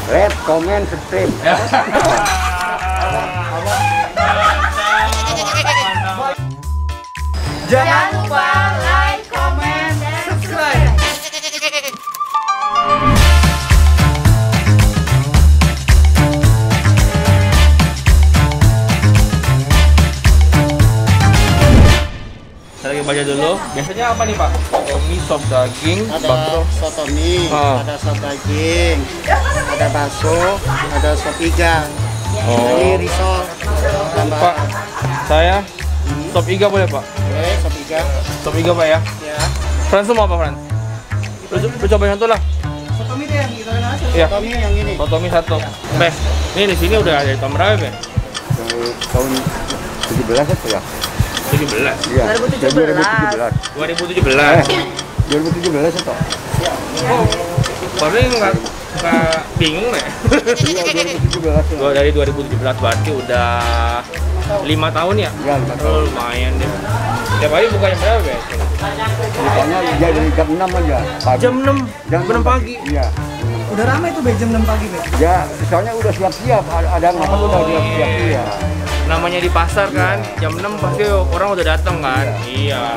Red, comment, subscribe. Jangan lupa like, comment, dan subscribe. Saya lagi baca dulu. Biasanya apa nih Pak? Sotomi, sop daging, bakso. Sotomi, ada sop daging, ada bakso, ada sop iga. Ini risol. Pak, saya sop iga boleh Pak? Oke, sop iga. Sop iga Pak ya? Ya. Frans semua apa Frans? Lu cobain satu lah. Sotomi deh yang gitu aja. Iya. Sotomi yang ini. Sotomi satu. Beh, ini di sini udah ada tahun berapa ya? Tahun 17 itu ya? 17. Iya. 2017. 2017. 2017 itu. Oh, paling nggak bingung ya? Iya, 2017. Gua dari 2017 berarti udah 5 tahun ya? Iya, 5 tahun. Oh, lumayan deh. Tiap hari bukanya berapa ya? Bukanya ya dari jam 6 aja. Pagi. Jam 6? Jam 6 pagi? Iya. Udah ramai tuh jam 6 pagi, Be. Ya, soalnya udah siap-siap. Ada yang makan udah siap-siap. Iya. Namanya di pasar kan, jam 6 pasti orang udah datang kan? Iya.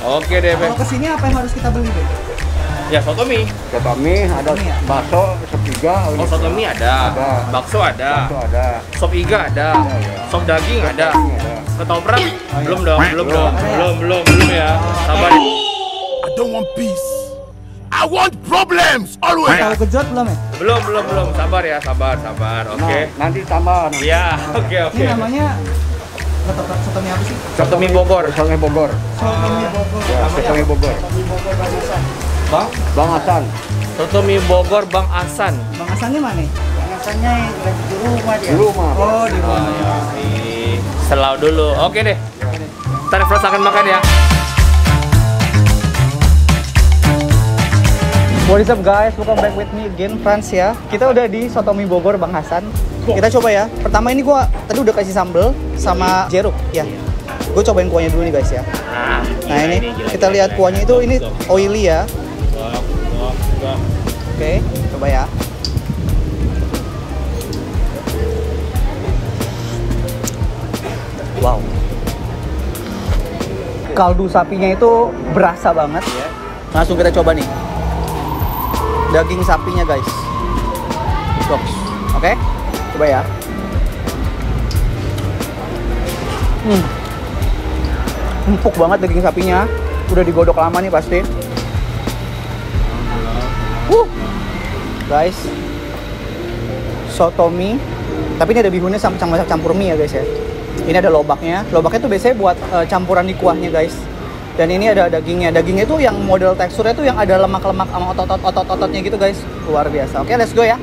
Oke deh, Be. Kalau kesini apa yang harus kita beli, Be? Ya, sotomi. Sotomi, ada Sotomi ya? bakso, sop iga. Oh, sotomi ada. Ada. Bakso ada. Bakso ada. Sop iga ada. Iya. Sop daging ada. Daging ada. Ketoprak? Belum dong, belum Belum. dong. Belum ya. Sabar. I don't want peace. I want problems always. Tahu gejot belum ya? Belum. Sabar ya, sabar. Oke. Nah, nanti tambah. Nanti. Iya, oke. Ini namanya sotomi apa sih? Sotomi Bogor. Sotomi Bogor. Sotomi Bogor. Ya, Sotomi Bogor. Bang? Bang Hasan. Sotomi Bogor Bang Hasan. Bang Hasannya mana? Biasanya di rumah dia. Di rumah. Oh, di rumah. Selau dulu. Oke deh. Ntar Frans akan makan ya. What is up guys, welcome back with me again, Frans ya. Kita udah di Sotomi Bogor Bang Hasan. Kita coba ya. Pertama ini gua tadi udah kasih sambel sama jeruk ya. Gue cobain kuahnya dulu nih guys ya. Nah ini kita lihat kuahnya itu ini oily ya. Oke, coba ya. Wow. Kaldu sapinya itu berasa banget. Langsung kita coba nih. Daging sapinya guys. Oke, coba ya. Empuk banget daging sapinya. Udah digodok lama nih pasti. Guys, sotomi. Tapi ini ada bihunnya sama campur mie ya guys ya. Ini ada lobaknya. Lobaknya tuh biasanya buat campuran di kuahnya guys. Dan ini ada dagingnya. Dagingnya tuh yang model teksturnya tuh yang ada lemak-lemak sama otot-ototnya gitu guys. Luar biasa. Oke, let's go ya.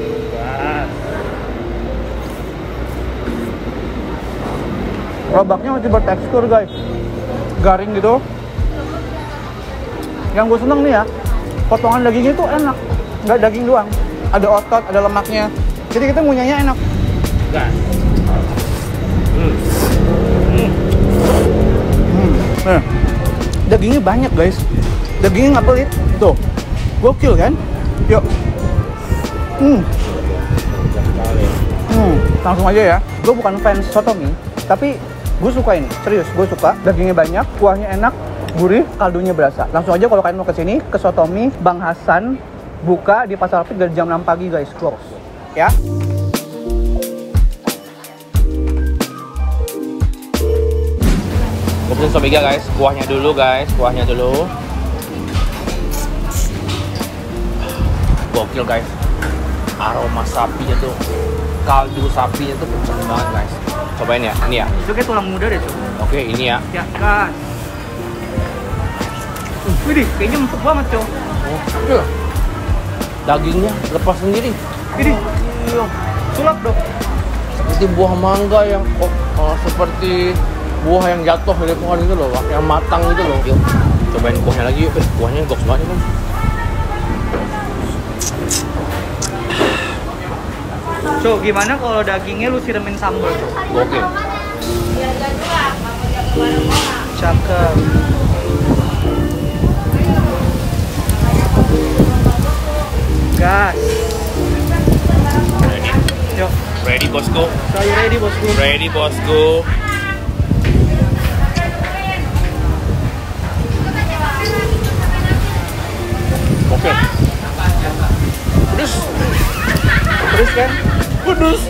Lobaknya masih bertekstur guys. Garing gitu. Yang gue seneng nih ya, potongan dagingnya tuh enak. Nggak daging doang. Ada otot, ada lemaknya. Jadi kita ngunyahnya enak. Dagingnya banyak guys. Dagingnya nggak pelit. Tuh, gokil kan? Yuk. Langsung aja ya. Gue bukan fans sotomi, tapi gue suka ini. Serius, gue suka. Dagingnya banyak, kuahnya enak, gurih, kaldunya berasa. Langsung aja kalau kalian mau kesini ke Sotomi Bang Hasan, buka di Pasar Apik dari jam 6 pagi guys, close. Ya. Gue pesen sop iga guys, kuahnya dulu guys, Gokil guys. Aroma sapinya tuh, kaldu sapinya tuh kenceng banget guys. Cobain ya, ini ya. Itu kayak tulang muda deh tuh. Oke, ini ya. Ya, gas. Widih, kayaknya empuk banget cow. Oke. Dagingnya lepas sendiri. Widih, sulap dong. Seperti buah mangga yang seperti buah yang jatuh dari pohon itu loh, yang matang itu loh. Yuk, cobain kuahnya lagi yuk. Kuahnya goks banget kan. So, gimana kalau dagingnya lu siramin sambal tuh? Gokil. Cakep. Gas. bosku. Are you ready, bosku? Ready, bosku. Oke. Pedes. Terus kan? Pedes.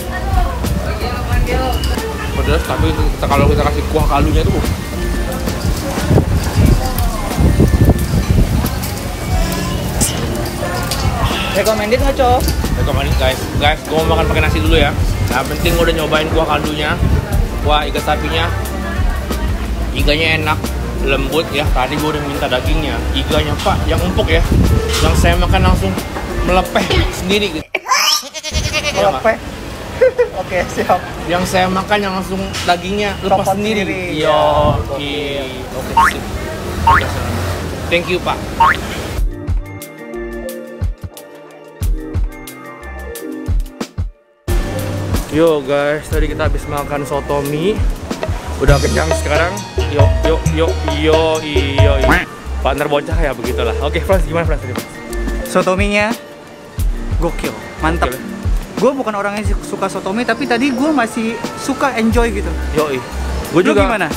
Pedes, tapi kalau kita kasih kuah kaldunya tuh Recommended nggak, Cok? recommended guys. Guys, gue mau makan pakai nasi dulu ya. Nah, penting gue udah nyobain kuah kaldunya, kuah iga sapinya. Iganya enak, lembut ya. Tadi gue udah minta dagingnya. Iganya Pak, yang empuk ya. Yang saya makan langsung melepeh sendiri gitu. Ya, Melepeh. Oke, siap. yang saya makan yang langsung dagingnya lepas Copot sendiri. sendiri. Yo, Ya, oke. Sip. Thank you Pak. Yo guys, tadi kita habis makan soto mie. Udah kenyang sekarang. Yo. Partner bocah ya begitulah. Oke, Frans gimana Frans tadi? Sotominya gokil, mantap. Gokil. Gue bukan orang yang suka sotomi, tapi tadi gue masih suka enjoy gitu. Yoi. Gue Lu juga. gimana?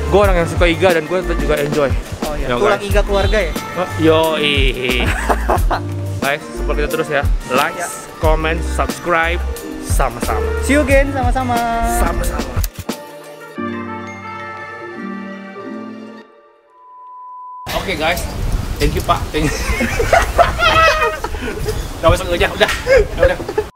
Gue orang yang suka iga dan gue juga enjoy. Oh iya, Yo, tulang guys. iga keluarga ya? Yoi. Guys, support kita terus ya. Like, Ya. comment, subscribe, sama-sama. See you again, sama-sama. Sama-sama. Oke guys, thank you Pak. Thank you. Udah masuk aja, udah.